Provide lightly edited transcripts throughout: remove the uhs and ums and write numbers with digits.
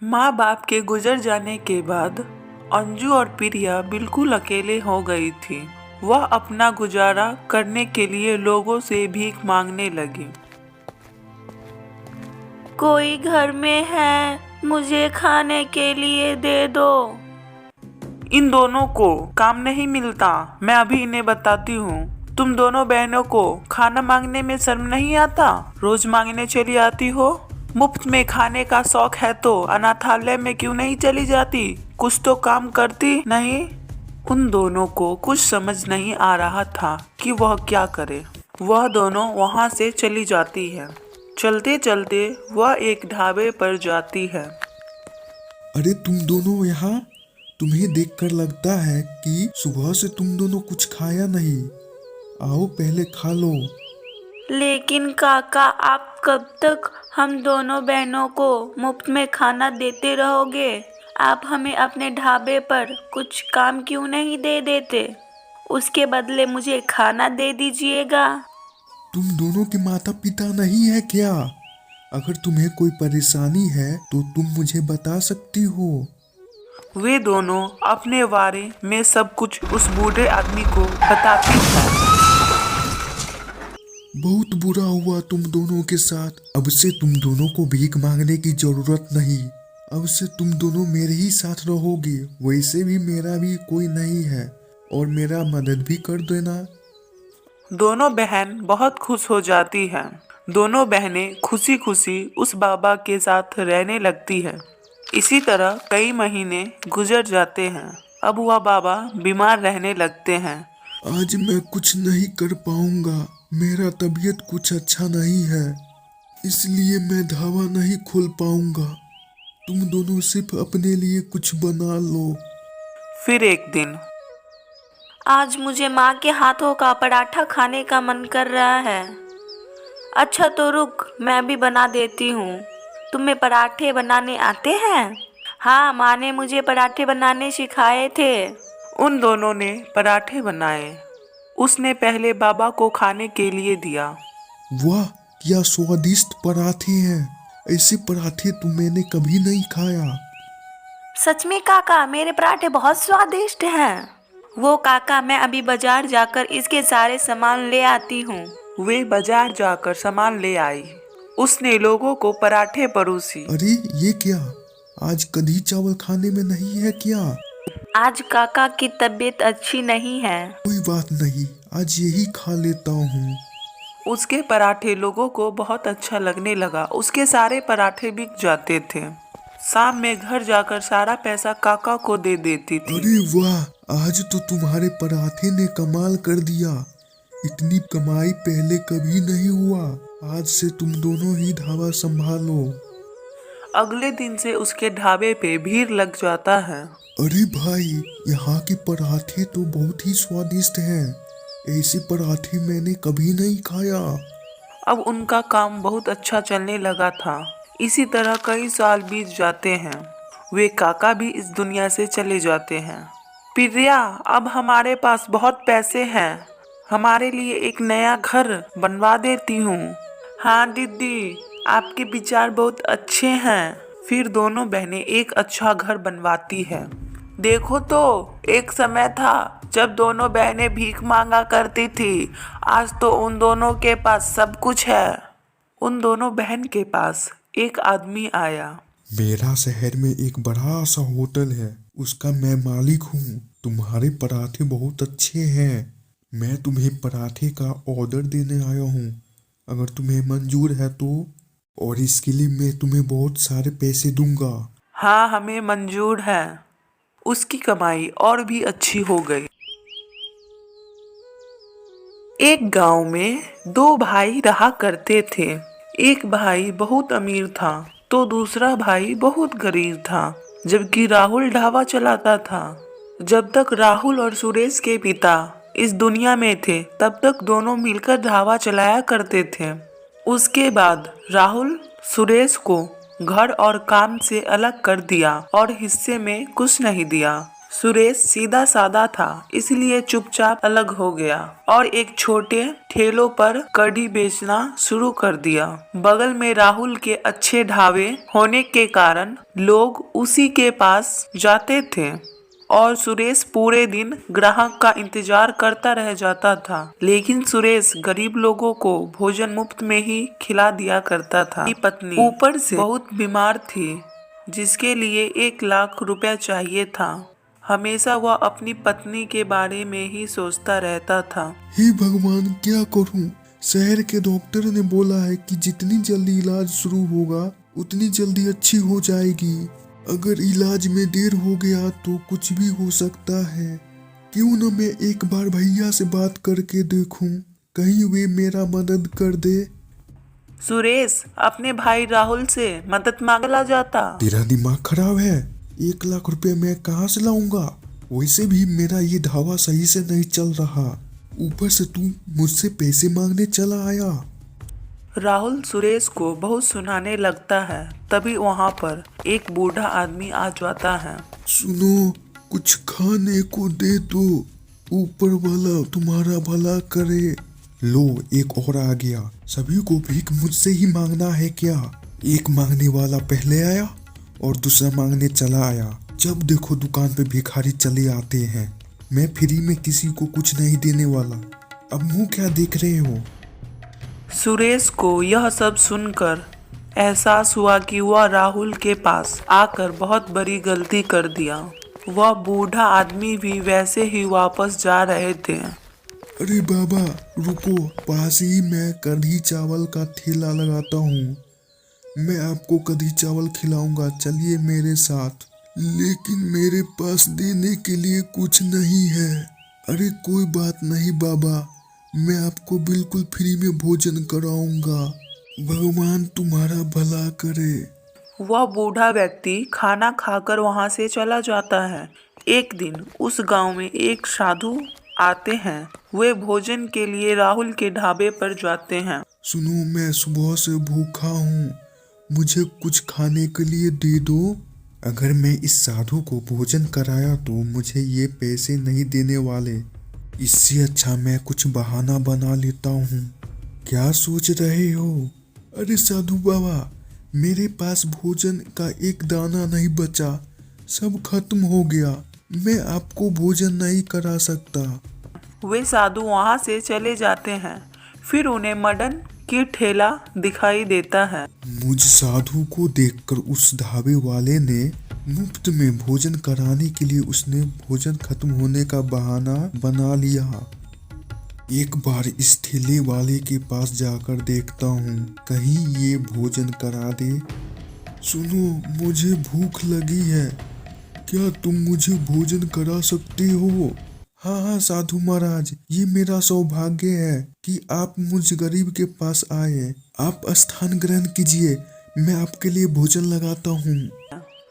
माँ बाप के गुजर जाने के बाद अंजू और प्रिया बिल्कुल अकेले हो गई थी। वह अपना गुजारा करने के लिए लोगों से भीख मांगने लगी। कोई घर में है, मुझे खाने के लिए दे दो। इन दोनों को काम नहीं मिलता, मैं अभी इन्हें बताती हूँ। तुम दोनों बहनों को खाना मांगने में शर्म नहीं आता? रोज मांगने चली आती हो। मुफ्त में खाने का शौक है तो अनाथालय में क्यों नहीं चली जाती? कुछ तो काम करती नहीं। उन दोनों को कुछ समझ नहीं आ रहा था कि वह क्या करे। वह दोनों वहां से चली जाती है। चलते चलते वह एक ढाबे पर जाती है। अरे तुम दोनों यहाँ? तुम्हें देखकर लगता है कि सुबह से तुम दोनों कुछ खाया नहीं। आओ पहले खा लो। लेकिन काका, आप कब तक हम दोनों बहनों को मुफ्त में खाना देते रहोगे? आप हमें अपने ढाबे पर कुछ काम क्यों नहीं दे देते? उसके बदले मुझे खाना दे दीजिएगा। तुम दोनों के माता पिता नहीं है क्या? अगर तुम्हें कोई परेशानी है तो तुम मुझे बता सकती हो। वे दोनों अपने बारे में सब कुछ उस बूढ़े आदमी को बताती हैं। बहुत बुरा हुआ तुम दोनों के साथ। अब से तुम दोनों को भीख मांगने की जरूरत नहीं। अब से तुम दोनों मेरे ही साथ रहोगे। वैसे भी मेरा भी कोई नहीं है और मेरा मदद भी कर देना। दोनों बहन बहुत खुश हो जाती हैं। दोनों बहनें खुशी खुशी उस बाबा के साथ रहने लगती हैं। इसी तरह कई महीने गुजर जाते हैं। अब वह बाबा बीमार रहने लगते हैं। आज मैं कुछ नहीं कर पाऊंगा। मेरा तबीयत कुछ अच्छा नहीं है, इसलिए मैं ढाबा नहीं खोल पाऊंगा। तुम दोनों सिर्फ अपने लिए कुछ बना लो। फिर एक दिन, आज मुझे माँ के हाथों का पराठा खाने का मन कर रहा है। अच्छा तो रुक, मैं भी बना देती हूँ। तुम्हें पराठे बनाने आते हैं? हाँ, माँ ने मुझे पराठे बनाने सिखाए थे। उन दोनों ने पराठे बनाए। उसने पहले बाबा को खाने के लिए दिया। वाह, क्या स्वादिष्ट पराठे हैं। ऐसे पराठे तो मैंने कभी नहीं खाया। सच में काका, मेरे पराठे बहुत स्वादिष्ट हैं। वो काका, मैं अभी बाजार जाकर इसके सारे सामान ले आती हूँ। वे बाजार जाकर सामान ले आई। उसने लोगों को पराठे परोसी। अरे ये क्या? आज कढ़ी चावल खाने में नहीं है क्या? आज काका की तबीयत अच्छी नहीं है। कोई बात नहीं, आज यही खा लेता हूँ। उसके पराठे लोगों को बहुत अच्छा लगने लगा। उसके सारे पराठे बिक जाते थे। शाम में घर जाकर सारा पैसा काका को दे देती थी। अरे वाह, आज तो तुम्हारे पराठे ने कमाल कर दिया। इतनी कमाई पहले कभी नहीं हुआ। आज से तुम दोनों ही ढाबा संभालो। अगले दिन से उसके ढाबे पे भीड़ लग जाता है। अरे भाई, यहाँ के पराठे तो बहुत ही स्वादिष्ट हैं। ऐसे पराठे मैंने कभी नहीं खाया। अब उनका काम बहुत अच्छा चलने लगा था। इसी तरह कई साल बीत जाते हैं। वे काका भी इस दुनिया से चले जाते हैं। प्रिया, अब हमारे पास बहुत पैसे हैं। हमारे लिए एक नया घर बनवा देती हूँ। हाँ दीदी, आपके विचार बहुत अच्छे हैं। फिर दोनों बहनें एक अच्छा घर बनवाती है। देखो तो, एक समय था जब दोनों बहनें भीख मांगा करती थी। आज तो उन दोनों के पास सब कुछ है। उन दोनों बहन के पास एक आदमी आया। मेरा शहर में एक बड़ा सा होटल है, उसका मैं मालिक हूँ। तुम्हारे पराठे बहुत अच्छे हैं। मैं तुम्हें पराठे का ऑर्डर देने आया हूँ, अगर तुम्हें मंजूर है तो। और इसके लिए मैं तुम्हें बहुत सारे पैसे दूंगा। हाँ, हमें मंजूर है। उसकी कमाई और भी अच्छी हो गई। एक गांव में दो भाई रहा करते थे। एक भाई बहुत अमीर था तो दूसरा भाई बहुत गरीब था। जबकि राहुल ढाबा चलाता था। जब तक राहुल और सुरेश के पिता इस दुनिया में थे तब तक दोनों मिलकर ढाबा चलाया करते थे। उसके बाद राहुल सुरेश को घर और काम से अलग कर दिया और हिस्से में कुछ नहीं दिया। सुरेश सीधा साधा था, इसलिए चुपचाप अलग हो गया और एक छोटे ठेलों पर कढ़ी बेचना शुरू कर दिया। बगल में राहुल के अच्छे ढाबे होने के कारण लोग उसी के पास जाते थे और सुरेश पूरे दिन ग्राहक का इंतजार करता रह जाता था। लेकिन सुरेश गरीब लोगों को भोजन मुफ्त में ही खिला दिया करता था। उसकी पत्नी ऊपर से बहुत बीमार थी, जिसके लिए 1 लाख रुपया चाहिए था। हमेशा वह अपनी पत्नी के बारे में ही सोचता रहता था। हे भगवान, क्या करूं? शहर के डॉक्टर ने बोला है कि जितनी जल्दी इलाज शुरू होगा उतनी जल्दी अच्छी हो जाएगी। अगर इलाज में देर हो गया तो कुछ भी हो सकता है। क्यों न मैं एक बार भैया से बात करके देखूं, कहीं वे मेरा मदद कर दे। सुरेश अपने भाई राहुल से मदद मांगला जाता। तेरा दिमाग खराब है? 1 लाख रुपए मैं कहाँ से लाऊंगा? वैसे भी मेरा ये ढाबा सही से नहीं चल रहा, ऊपर से तू मुझसे पैसे मांगने चला आया। राहुल सुरेश को बहुत सुनाने लगता है। तभी वहाँ पर एक बूढ़ा आदमी आ जाता है। सुनो, कुछ खाने को दे दो, ऊपर वाला तुम्हारा भला करे। लो, एक और आ गया। सभी को भीख मुझसे ही मांगना है क्या? एक मांगने वाला पहले आया और दूसरा मांगने चला आया। जब देखो दुकान पे भिखारी चले आते हैं। मैं फ्री में किसी को कुछ नहीं देने वाला। अब मुंह क्या देख रहे हो? सुरेश को यह सब सुनकर एहसास हुआ कि वह राहुल के पास आकर बहुत बड़ी गलती कर दिया। वह बूढ़ा आदमी भी वैसे ही वापस जा रहे थे। अरे बाबा रुको, पास ही मैं कढ़ी चावल का ठेला लगाता हूँ। मैं आपको कढ़ी चावल खिलाऊंगा, चलिए मेरे साथ। लेकिन मेरे पास देने के लिए कुछ नहीं है। अरे कोई बात नहीं बाबा, मैं आपको बिल्कुल फ्री में भोजन कराऊंगा। भगवान तुम्हारा भला करे। वह बूढ़ा व्यक्ति खाना खाकर वहां से चला जाता है। एक दिन उस गांव में एक साधु आते हैं। वे भोजन के लिए राहुल के ढाबे पर जाते हैं। सुनो, मैं सुबह से भूखा हूँ, मुझे कुछ खाने के लिए दे दो। अगर मैं इस साधु को भोजन कराया तो मुझे ये पैसे नहीं देने वाले। इससे अच्छा मैं कुछ बहाना बना लेता हूँ। क्या सोच रहे हो? अरे साधु बाबा, मेरे पास भोजन का एक दाना नहीं बचा, सब खत्म हो गया। मैं आपको भोजन नहीं करा सकता। वे साधु वहां से चले जाते हैं। फिर उन्हें मटन की ठेला दिखाई देता है। मुझ साधु को देखकर उस ढाबे वाले ने मुफ्त में भोजन कराने के लिए उसने भोजन खत्म होने का बहाना बना लिया। एक बार इस ठेले वाले के पास जाकर देखता हूँ, कहीं ये भोजन करा दे। सुनो, मुझे भूख लगी है, क्या तुम मुझे भोजन करा सकते हो? हाँ साधु महाराज, ये मेरा सौभाग्य है कि आप मुझ गरीब के पास आए। आप स्थान ग्रहण कीजिए, मैं आपके लिए भोजन लगाता हूँ।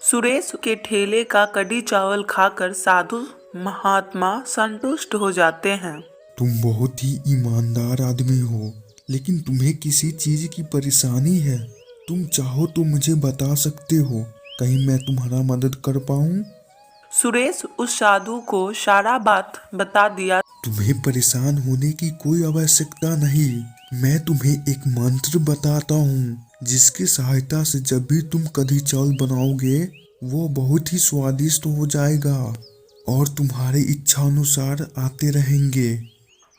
सुरेश के ठेले का कढ़ी चावल खाकर साधु महात्मा संतुष्ट हो जाते हैं। तुम बहुत ही ईमानदार आदमी हो, लेकिन तुम्हें किसी चीज की परेशानी है? तुम चाहो तो मुझे बता सकते हो, कहीं मैं तुम्हारा मदद कर पाऊँ। सुरेश उस साधु को सारा बात बता दिया। तुम्हें परेशान होने की कोई आवश्यकता नहीं। मैं तुम्हें एक मंत्र बताता हूँ, जिसकी सहायता से जब भी तुम कढ़ी चावल बनाओगे वो बहुत ही स्वादिष्ट हो जाएगा और तुम्हारी इच्छा अनुसार आते रहेंगे।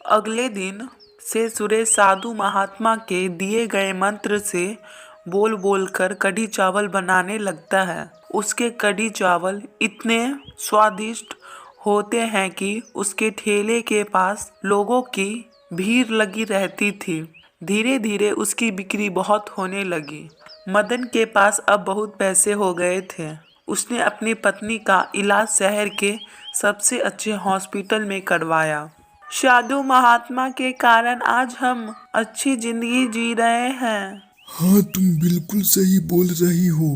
अगले दिन से सुरेश साधु महात्मा के दिए गए मंत्र से बोल बोल कर कढ़ी चावल बनाने लगता है। उसके कढ़ी चावल इतने स्वादिष्ट होते हैं कि उसके ठेले के पास लोगों की भीड़ लगी रहती थी। धीरे धीरे उसकी बिक्री बहुत होने लगी। मदन के पास अब बहुत पैसे हो गए थे। उसने अपनी पत्नी का इलाज शहर के सबसे अच्छे हॉस्पिटल में करवाया। साधु महात्मा के कारण आज हम अच्छी जिंदगी जी रहे हैं। हाँ, तुम बिल्कुल सही बोल रही हो।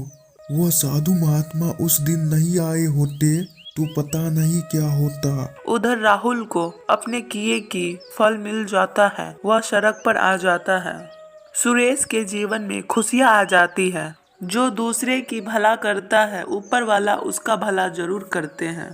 वह साधु महात्मा उस दिन नहीं आए होते तो पता नहीं क्या होता। उधर राहुल को अपने किए की फल मिल जाता है। वह सड़क पर आ जाता है। सुरेश के जीवन में खुशियां आ जाती है। जो दूसरे की भला करता है, ऊपर वाला उसका भला जरूर करते हैं।